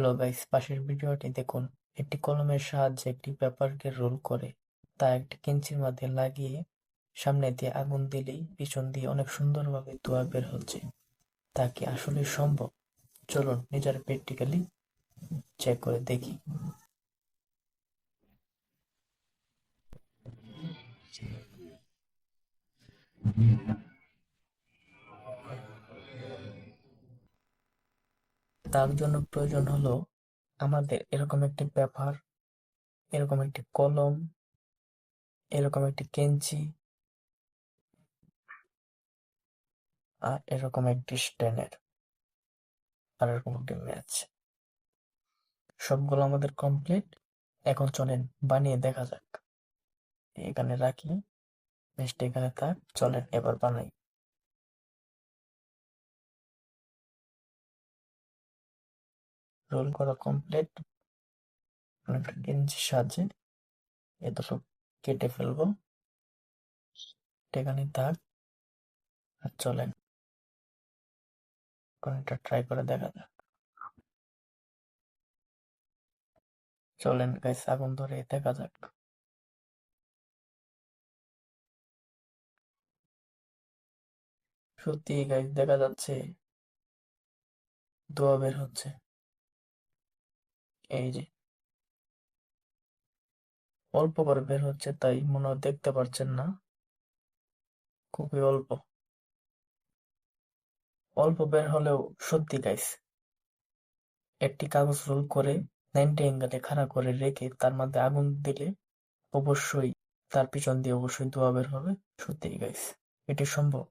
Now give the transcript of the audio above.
Hello guys, পাশের ভিডিওটি দেখুন। একটি কলমের সাহায্যে একটি পেপারকে রোল করে তা একটি কেঞ্চির মধ্যে লাগিয়ে সামনে দিয়ে আগুন দিলেই পিছন দিয়ে অনেক সুন্দরভাবে ধোঁয়া বের হচ্ছে। তা কি আসলে সম্ভব? চলুন নিজের প্র্যাকটিক্যালি চেক করে দেখি। তার জন্য প্রয়োজন হলো আমাদের এরকম একটি পেপার, এরকম একটি কলম, এরকম একটি কেঞ্চি আর এরকম একটি স্ট্যান্ডার আর এরকম একটি ম্যাচ। সবগুলো আমাদের কমপ্লিট। এখন চলেন বানিয়ে দেখা যাক। এখানে রাখি, ম্যাচটা এখানে থাক, চলেন এবার বানাই। রোল করা কমপ্লিট। একটা কেঞ্চির সাহায্যে এতটুকু কেটে ফেলবো, এখানে থাক। আর চলেন এখন এটা ট্রাই করে দেখা যাক। চলেন গাইস, আগুন ধরে দেখা যাক। সত্যি গাইস, দেখা যাচ্ছে ধোঁয়া বের হচ্ছে। এই যে অল্প করে বের হচ্ছে, তাই মনে হয় দেখতে পাচ্ছেন না। খুবই অল্প অল্প বের হলেও সত্যি গাইস, একটি কাগজ রোল করে 90 অ্যাঙ্গেলে খাড়া করে রেখে তার মধ্যে আগুন দিলে অবশ্যই তার পিছন দিয়ে অবশ্যই ধোঁয়া বের হবে। সত্যি গাইস, এটি সম্ভব।